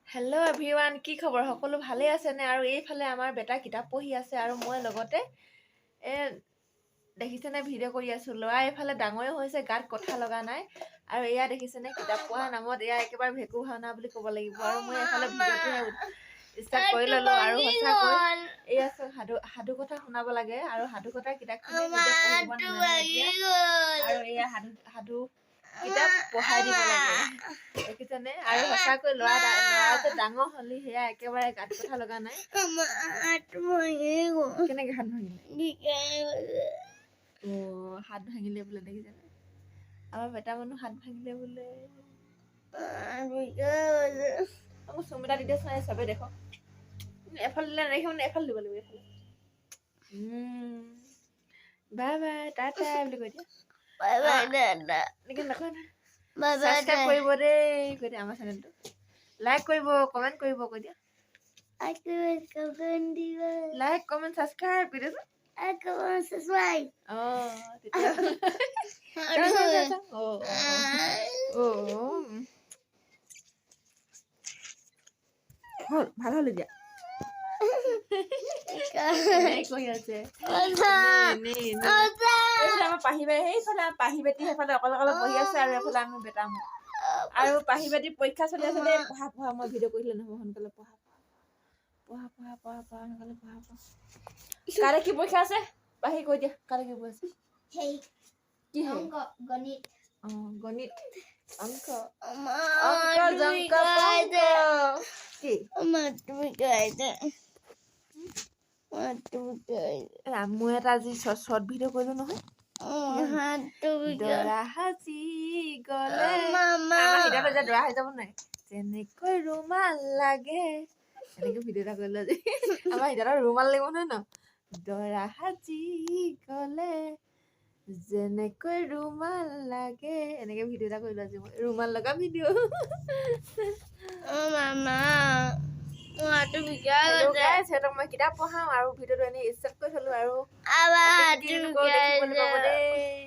Hello' everyone, কি খবৰ? সকলো ভালে আছেনে? আৰু এইফালে আমাৰ বেটা কিতাপ পঢ়ি আছে আৰু মই লগতে দেখিছেনে ভিডিঅ' কৰি আছোঁ। ল'ৰা এইফালে ডাঙৰে হৈছে, গাত কথা লগা নাই। আৰু এয়া দেখিছেনে কিতাপ পঢ়াৰ নামত এয়া একেবাৰে ভেকু ভাওনা বুলি ক'ব লাগিব। আৰু মই এইফালে ভিডিঅ'টোহে ষ্টাৰ্ট কৰি ল'লোঁ। আৰু সঁচাকৈ এয়া চব সাধু কথা শুনাব লাগে। আৰু সাধু কথাৰ কিতাপখিনি নিজে পঢ়িব নাজানে আৰু এয়া সাধু কিতাপ পঢ়াই দিব লাগে, দেখিছেনে? আৰু সঁচাকৈ ল'ৰা যে ডাঙৰ হ'লি সেয়া একেবাৰে গাত কথা লগা নাই। কেনেকে হাত ভাঙিলে? হাত ভাঙিলে বোলে, দেখিছেনে? আমাৰ বেটা মানুহ হাত ভাঙিলে বোলে। মোক চুম এটা দি দেচোন, চবে দেখক। এফালে দিলে নেদেখিব, এফালে দিব লাগিব। এফালে বাই বাই, টাটা বুলি কৈ দিয়া। সাবস্ক্ৰাইব কৰিব দেই, কৈ দিয়া। আমাৰ চেনেলটো লাইক কৰিব, কমেণ্ট কৰিব, কৈ দিয়া। লাইক কমেণ্ট সাবস্ক্ৰাইব কৰি দেচোন। ভাল হ'ল এতিয়া। আমাৰ পাহি বাই সেইফালে পাহি বেটি সেইফালে অকলে অকলে বহি আছে। আৰু এইফালে আমি বেটা মোৰ আৰু পাহি বেটি পৰীক্ষা চলি আছে দেই। পঢ়া মই ভিডিঅ' কৰিলে নহ'ব, সোনকালে পঢ়া সোনকালে পঢ়া। কাইলৈ কি পৰীক্ষা আছে পাহি কৈ দিয়া। কাইলৈ কি পৰীক্ষা আছে? কি গণিত। গণিত অংক জংক কি মই এটা আজি শ্বৰ্ট ভিডিঅ' কৰিলো নহয়। দৰা সাজি গলে দৰা হৈ যাব নাই, যেনেকৈ ৰুমাল লাগে এনেকে ভিডিঅ' এটা কৰিলো আজি। আমাৰ সিহঁতৰ ৰুমাল লাগিব নহয় ন। দৰা সাজি গলে যেনেকৈ ৰুমাল লাগে, এনেকে ভিডিঅ' এটা কৰিলো আজি মই, ৰুমাল লগা ভিডিঅ'। সিহঁতক মই কিতাপ পঢ়াও আৰু ভিডিঅ'টো এনেই ষ্টাৰ্ট কৰি থলো। আৰু দেখিবলৈ পাব দেই।